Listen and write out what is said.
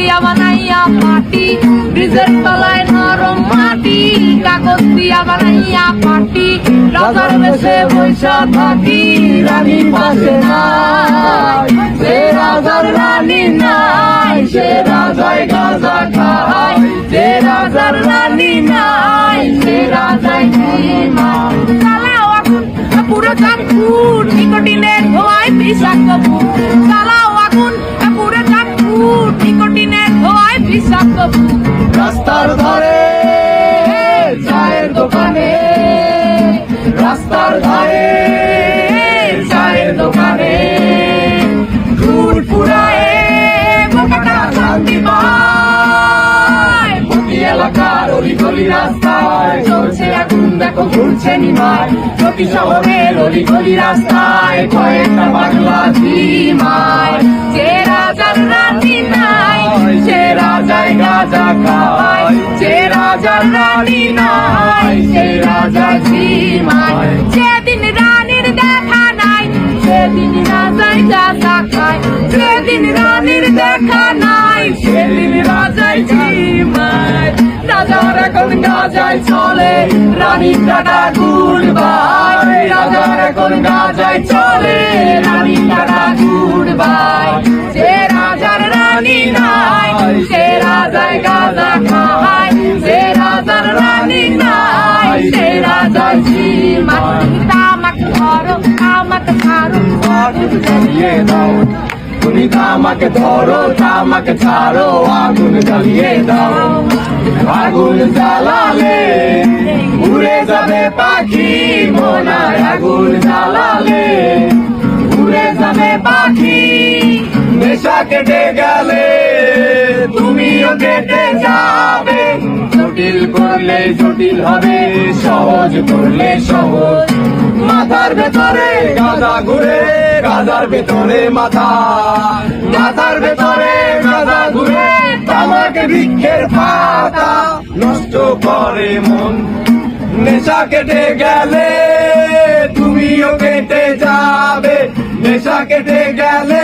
দিয়া বানাইয়া পাটি, ব্রিজের তলায় নরম মাটি, কাগজ দিয়া বানাইয়া পাটি, রাজার বেশে বৈশা থাকি, রানী পাশে নাই, সে রাজার রানী নাই, সে রাজায় গাঁজা খায়, সে রাজার রানী নাই, সে রাজায় ঘুমায়। চালাও আগুন পুরো চাঁদপুর, নিকোটিনের ধোঁয়ায় বিষাক্ত বুক, চালাও আগুন পুরো চাঁদপুর, নিকোটিনের ধোঁয়ায় বিষাক্ত বুক। রাস্তার ধারে চায়ের দোকানে, রাস্তার ধারে চায়ের দোকানে, ফুল ফুরায় বোকাটা শান্তি পায়, প্রতি এলাকার অলিগলি রাস্তায় চলছে আগুন দেখো ঘুরছে নিমায়, প্রতি শহরের অলিগলি রাস্তায় কয়েকটা পাগলা ঝিমায়, যে রাজার রানী নাই, সে রাজায় গাঁজা খায়, যে রাজার রানী নাই, সে রাজা ঝিমায়। যেদিন রানীর দেখা নাই, সেদিন রাজায় গাঁজা খায়, যেদিন রানীর দেখা নাই, সেদিন রাজায় ঝিমায়। রাজার এখন গাঁজায় চলে, রানীর টাটা গুড বাই, রাজার এখন গাঁজায় চলে, রানীর টাটা গুড বাই। যে রাজার রানী নাই, সে রাজায় গাঁজা খায়, যে রাজার রানী নাই, সে রাজায় ঝিমায়। তামাক ধরো তামাক ছাড়ো, আগুন জ্বালিয়ে দাও, তুমি তামাক ধরো তামাক ছাড়ো, আগুন জ্বালিয়ে দাও। আগুন জ্বালালে উড়ে যাবে পাখি মোনায়, আগুন জ্বালালে উড়ে যাবে পাখি, নেশা কেটে গেলে তুমিও কেটে যাবে, জটিল করলে জটিল হবে, সহজ করলে সহজ। মাথার ভেতরে গাঁজা ঘুরে, গাঁজার ভেতরে মাথা, মাথার ভেতরে গাঁজা ঘুরে, তামাক বৃক্ষের পাতা নষ্ট করে মন, নেশা কেটে গেলে তুমিও কেটে যাবে, নেশা কেটে গেলে